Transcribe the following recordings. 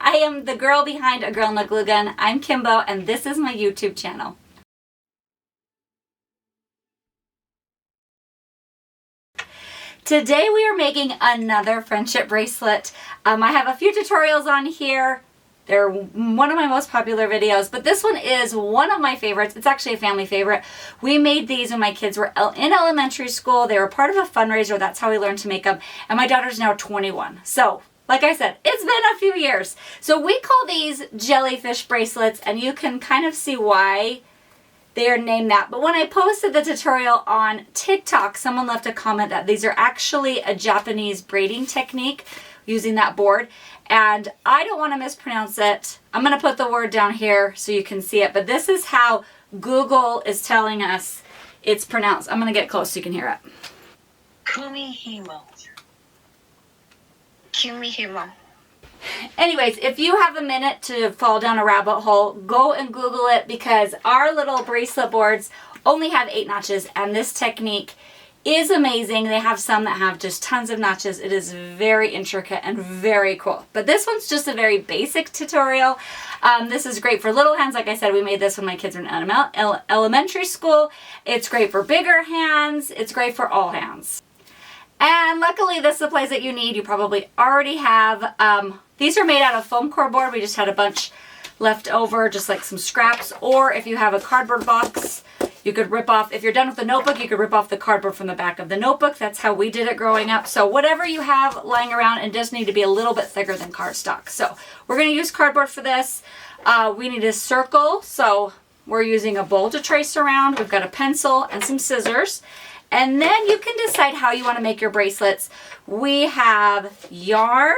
I am the girl behind A Girl in a Glue Gun. I'm Kimbo, and this is my YouTube channel. Today we are making another friendship bracelet. I have a few tutorials on here. They're one of my most popular videos, but this one is one of my favorites. It's actually a family favorite. We made these when my kids were in elementary school. They were part of a fundraiser. That's how we learned to make them. And my daughter's now 21. So, like I said, it's been a few years. So we call these jellyfish bracelets, and you can kind of see why they are named that. But when I posted the tutorial on TikTok, someone left a comment that these are actually a Japanese braiding technique using that board. And I don't want to mispronounce it. I'm going to put the word down here so you can see it. But this is how Google is telling us it's pronounced. I'm going to get close so you can hear it. Kumihimo. Kumihimo. Anyways, if you have a minute to fall down a rabbit hole, go and Google it, because our little bracelet boards only have 8 notches, and this technique is amazing. They have some that have just tons of notches. It is very intricate and very cool. But this one's just a very basic tutorial. This is great for little hands. Like I said, we made this when my kids were in elementary school. It's great for bigger hands. It's great for all hands. And luckily, the supplies that you need, you probably already have. These are made out of foam core board. We just had a bunch left over, just like some scraps. Or if you have a cardboard box, you could rip off, if you're done with the notebook, you could rip off the cardboard from the back of the notebook. That's how we did it growing up. So whatever you have lying around, it does need to be a little bit thicker than cardstock. So we're going to use cardboard for this. We need a circle. So we're using a bowl to trace around. We've got a pencil and some scissors. And then you can decide how you want to make your bracelets. We have yarn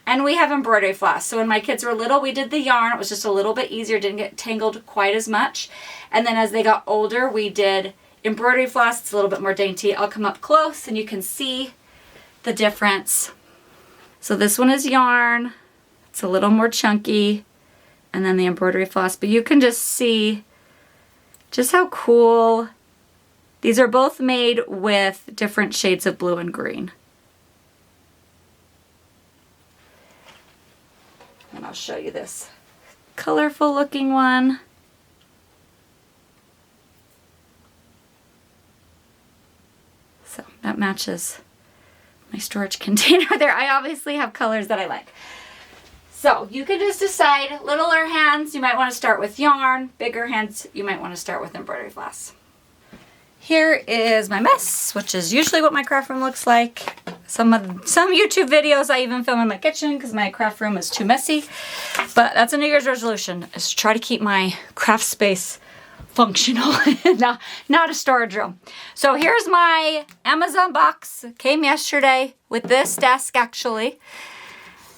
and we have embroidery floss. So when my kids were little, we did the yarn. It was just a little bit easier, didn't get tangled quite as much. And then as they got older, we did embroidery floss. It's a little bit more dainty. I'll come up close and you can see the difference. So this one is yarn. It's a little more chunky. And then the embroidery floss. But you can just see just how cool. These are both made with different shades of blue and green. And I'll show you this colorful looking one. So that matches my storage container there. I obviously have colors that I like. So you can just decide, littler hands, you might want to start with yarn. Bigger hands, you might want to start with embroidery floss. Here is my mess, which is usually what my craft room looks like. Some YouTube videos I even film in my kitchen because my craft room is too messy. But that's a New Year's resolution, is to try to keep my craft space functional, not a storage room. So here's my Amazon box. Came yesterday with this desk actually.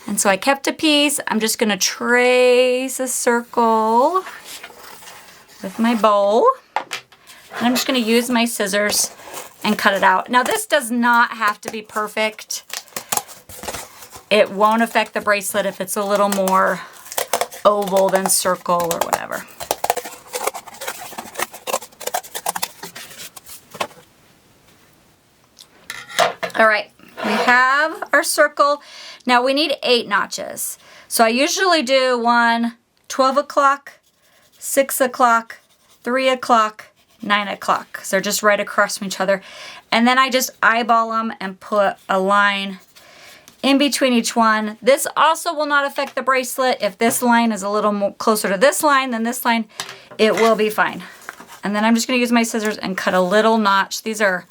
And so I kept a piece. I'm just going to trace a circle with my bowl. And I'm just going to use my scissors and cut it out. Now this does not have to be perfect. It won't affect the bracelet if it's a little more oval than circle or whatever. All right, we have our circle. Now we need 8 notches. So I usually do 1, 12 o'clock, 6 o'clock, 3 o'clock, 9 o'clock. So they're just right across from each other. And then I just eyeball them and put a line in between each one. This also will not affect the bracelet. If this line is a little more closer to this line than this line, it will be fine. And then I'm just going to use my scissors and cut a little notch. These are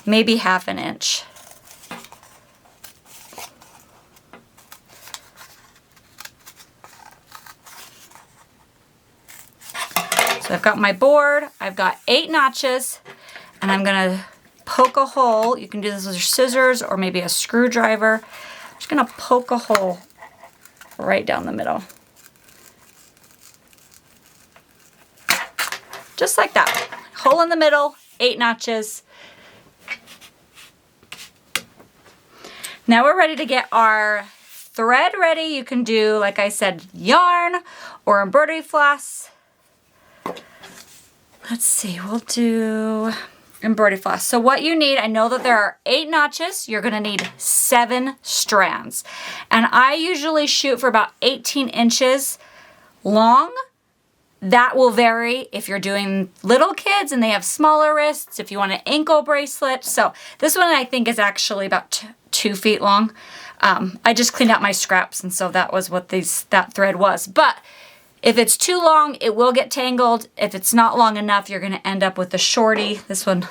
maybe 1/2 inch. So I've got my board, I've got 8 notches, and I'm gonna poke a hole. You can do this with your scissors or maybe a screwdriver. I'm just gonna poke a hole right down the middle. Just like that. Hole in the middle, 8 notches. Now we're ready to get our thread ready. You can do, like I said, yarn or embroidery floss. Let's see, we'll do embroidery floss. So what you need, I know that there are 8 notches. You're gonna need 7 strands. And I usually shoot for about 18 inches long. That will vary if you're doing little kids and they have smaller wrists, if you want an ankle bracelet. So this one I think is actually about 2 feet long. I just cleaned out my scraps, and so that was what that thread was. But if it's too long, it will get tangled. If it's not long enough, you're gonna end up with a shorty. This one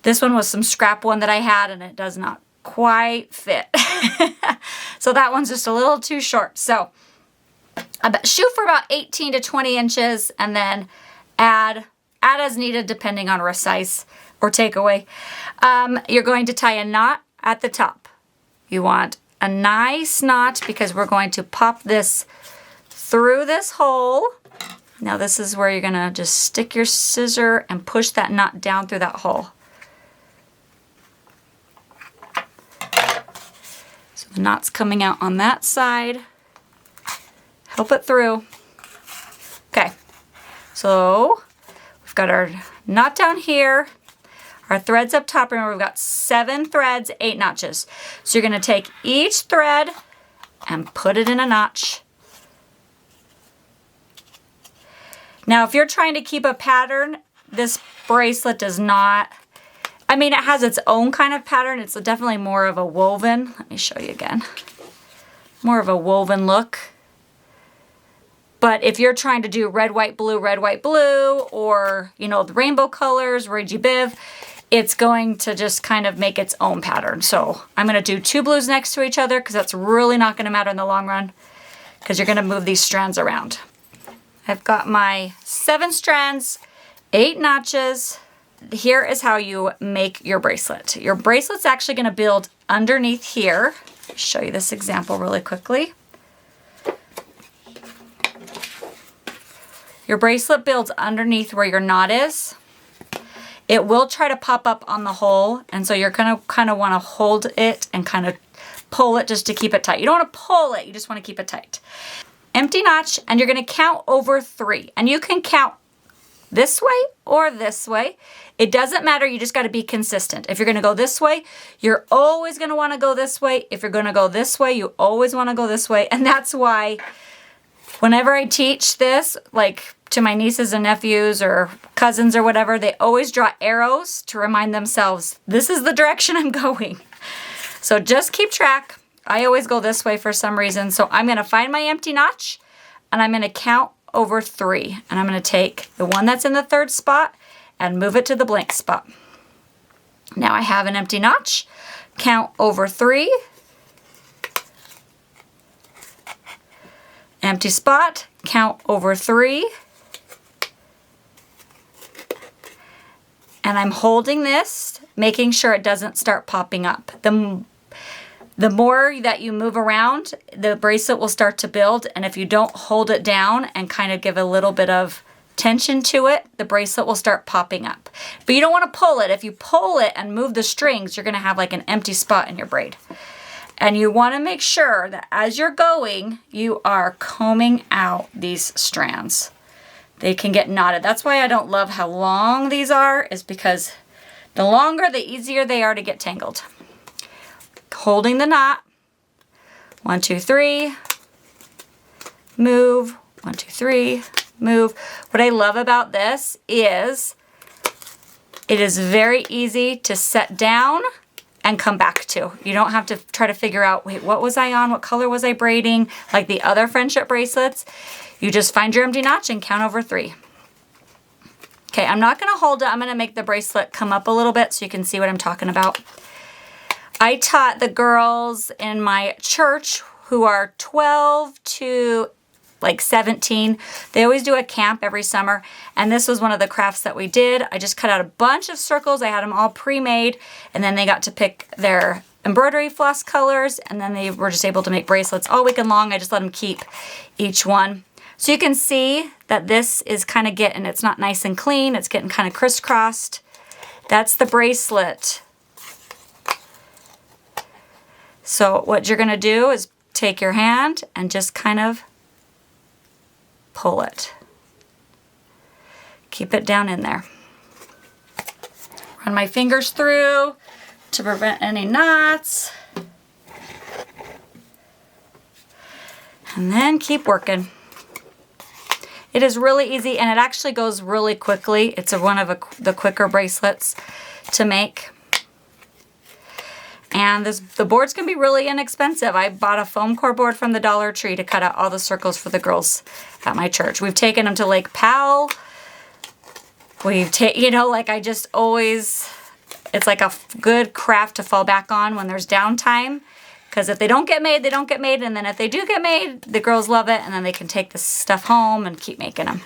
was some scrap one that I had, and it does not quite fit. So that one's just a little too short. So shoot for about 18 to 20 inches, and then add as needed depending on wrist size or takeaway. You're going to tie a knot at the top. You want a nice knot because we're going to pop this through this hole. Now this is where you're gonna just stick your scissor and push that knot down through that hole. So the knot's coming out on that side. Help it through. Okay, so we've got our knot down here, our threads up top. Remember, we've got 7 threads, 8 notches. So you're gonna take each thread and put it in a notch. Now, if you're trying to keep a pattern, this bracelet does not, I mean, it has its own kind of pattern. It's definitely more of a woven. Let me show you again. More of a woven look. But if you're trying to do red, white, blue, or, you know, the rainbow colors, Ragey Biv, it's going to just kind of make its own pattern. So I'm going to do 2 blues next to each other because that's really not going to matter in the long run because you're going to move these strands around. I've got my 7 strands, 8 notches. Here is how you make your bracelet. Your bracelet's actually going to build underneath here. I'll show you this example really quickly. Your bracelet builds underneath where your knot is. It will try to pop up on the hole, and so you're gonna kind of want to hold it and kind of pull it just to keep it tight. You don't want to pull it, you just want to keep it tight. Empty notch, and you're gonna count over 3. And you can count this way or this way. It doesn't matter, you just gotta be consistent. If you're gonna go this way, you're always gonna wanna go this way. If you're gonna go this way, you always wanna go this way. And that's why whenever I teach this, like to my nieces and nephews or cousins or whatever, they always draw arrows to remind themselves, this is the direction I'm going. So just keep track. I always go this way for some reason. So I'm gonna find my empty notch and I'm gonna count over 3. And I'm gonna take the one that's in the 3rd spot and move it to the blank spot. Now I have an empty notch, count over 3. Empty spot, count over 3. And I'm holding this, making sure it doesn't start popping up. The more that you move around, the bracelet will start to build, and if you don't hold it down and kind of give a little bit of tension to it, the bracelet will start popping up. But you don't want to pull it. If you pull it and move the strings, you're going to have like an empty spot in your braid. And you want to make sure that as you're going, you are combing out these strands. They can get knotted. That's why I don't love how long these are, is because the longer, the easier they are to get tangled. Holding the knot, 1, 2, 3, move, 1, 2, 3, move. What I love about this is it is very easy to set down and come back to. You don't have to try to figure out, wait, what was I on? What color was I braiding? Like the other friendship bracelets. You just find your empty notch and count over 3. Okay, I'm not gonna hold it. I'm gonna make the bracelet come up a little bit so you can see what I'm talking about. I taught the girls in my church who are 12 to like 17. They always do a camp every summer, and this was one of the crafts that we did. I just cut out a bunch of circles. I had them all pre-made, and then they got to pick their embroidery floss colors, and then they were just able to make bracelets all weekend long. I just let them keep each one. So you can see that this is kind of getting, it's not nice and clean. It's getting kind of crisscrossed. That's the bracelet. So what you're gonna do is take your hand and just kind of pull it. Keep it down in there. Run my fingers through to prevent any knots. And then keep working. It is really easy and it actually goes really quickly. It's one of the quicker bracelets to make. And the boards can be really inexpensive. I bought a foam core board from the Dollar Tree to cut out all the circles for the girls at my church. We've taken them to Lake Powell. You know, like I just always, it's like a good craft to fall back on when there's downtime. Because if they don't get made, they don't get made. And then if they do get made, the girls love it. And then they can take this stuff home and keep making them.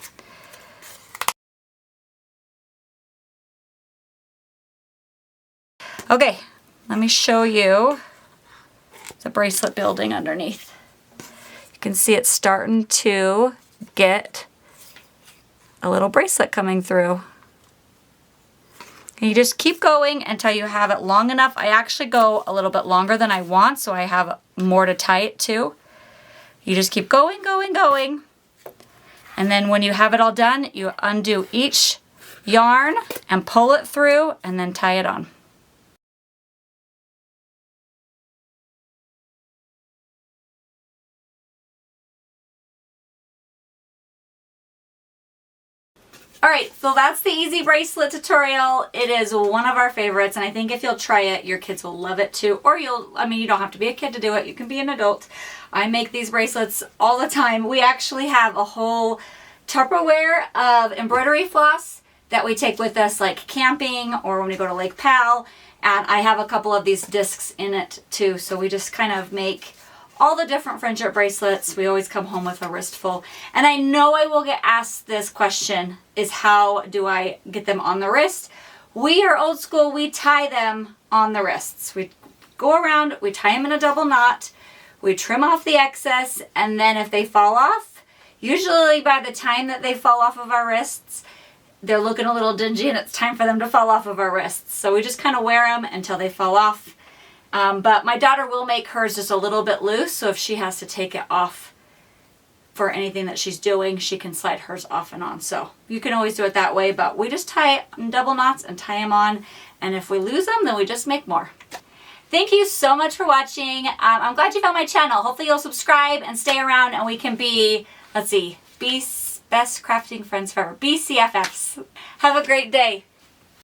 Okay, let me show you the bracelet building underneath. You can see it's starting to get a little bracelet coming through. And you just keep going until you have it long enough. I actually go a little bit longer than I want, so I have more to tie it to. You just keep going, going, going. And then when you have it all done, you undo each yarn and pull it through and then tie it on. Alright, so that's the easy bracelet tutorial. It is one of our favorites, and I think if you'll try it, your kids will love it too. Or you don't have to be a kid to do it. You can be an adult. I make these bracelets all the time. We actually have a whole Tupperware of embroidery floss that we take with us like camping or when we go to Lake Powell. And I have a couple of these discs in it too. So we just kind of make all the different friendship bracelets. We always come home with a wristful. And I know I will get asked this question, is how do I get them on the wrist? We are old school. We tie them on the wrists. We go around, we tie them in a double knot, we trim off the excess, and then if they fall off, usually by the time that they fall off of our wrists, they're looking a little dingy and it's time for them to fall off of our wrists. So we just kind of wear them until they fall off. But my daughter will make hers just a little bit loose, so if she has to take it off for anything that she's doing, she can slide hers off and on. So you can always do it that way, but we just tie it in double knots and tie them on, and if we lose them, then we just make more. Thank you so much for watching. I'm glad you found my channel. Hopefully you'll subscribe and stay around and we can be, let's see, be best crafting friends forever. BCFFs. Have a great day.